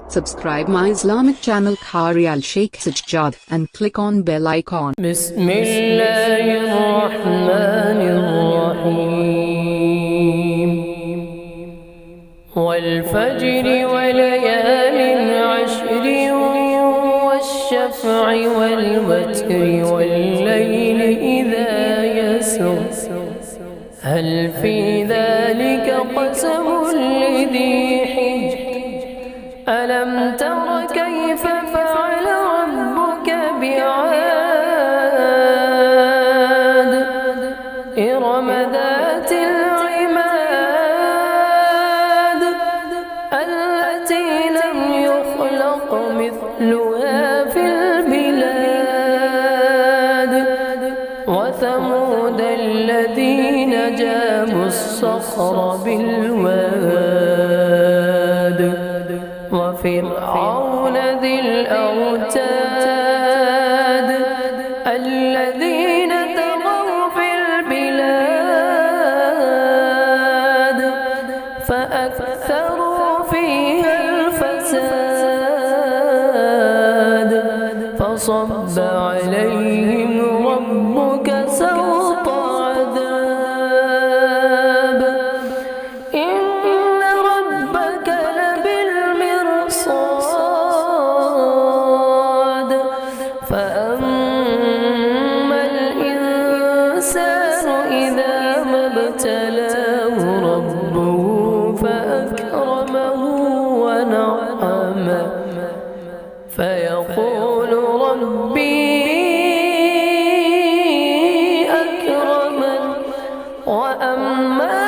Subscribe my Islamic channel Qari Al Sheikh Sajjad and click on bell icon. Bismillahirrahmanirrahim. والفجر وليال عشر والشفع والوتر والليل إذا يسر هل في ذلك قسم لذي حجر ألم تر كيف فعل ربك بعاد إرم ذات العماد التي لم يخلق مثلها في البلاد وثمود الذين جابوا الصخر بالواد وفرعون ذي الأوتاد الذين طغوا في البلاد فأكثروا فيها الفساد فصب عليهم ربك سوط عذاب إن ربك لبالمرصاد فأما الإنسان إذا ما ابتلاه ربه فأكرمه ونعمه فيقول ربي أكرمن وأما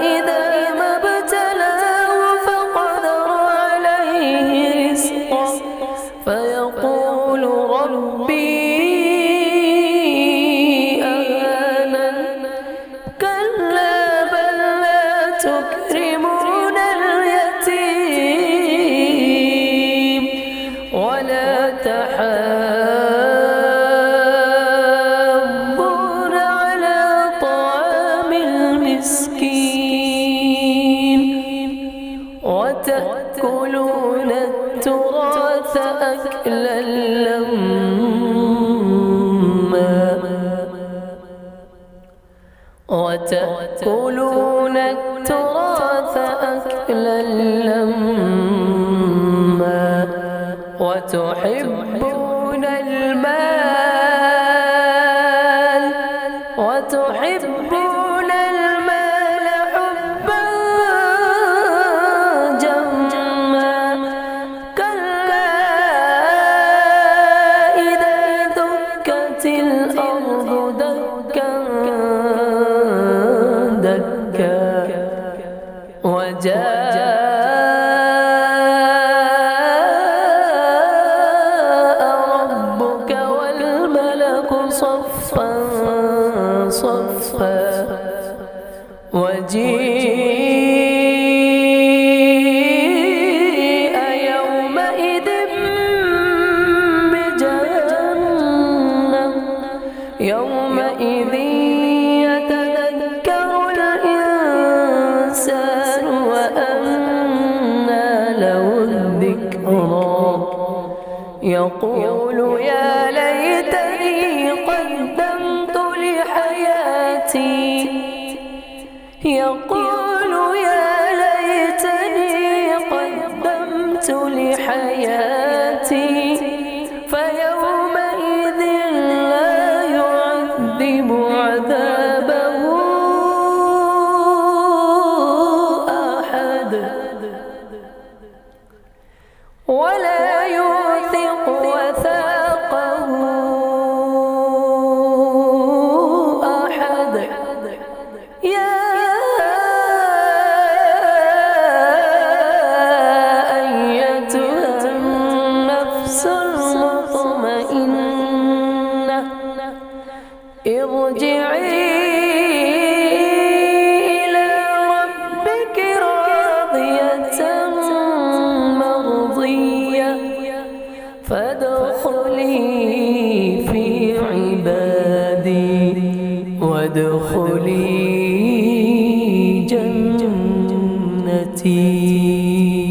إذا ما ابتلاه فقدر عليه رزقه فيقول ربي أهانن كلا بل لا تكرمون اليتيم ولا تحاضون على طعام المسكين وتأكلون التراث أكلا لما وتأكلون التراث أكلا لما وتحبون المال حبا جما كلا إذا دكت الأرض دكا دكا وجاء ربك والملك صفا صفا وجيء يومئذ بجهنم يومئذ يتذكر الإنسان وأنى له الذكرى يقول يا ليتني قدمت لحياتي يقول يا ليتني قدمت لحياتي فيومئذ لا يعذب عذابه أحد ولا يوثق وثاقه أحد يا أيتها النفس المطمئنة ارجعي إلى ربك راضية مرضية فادخلي في عبادي وادخلي جنتي.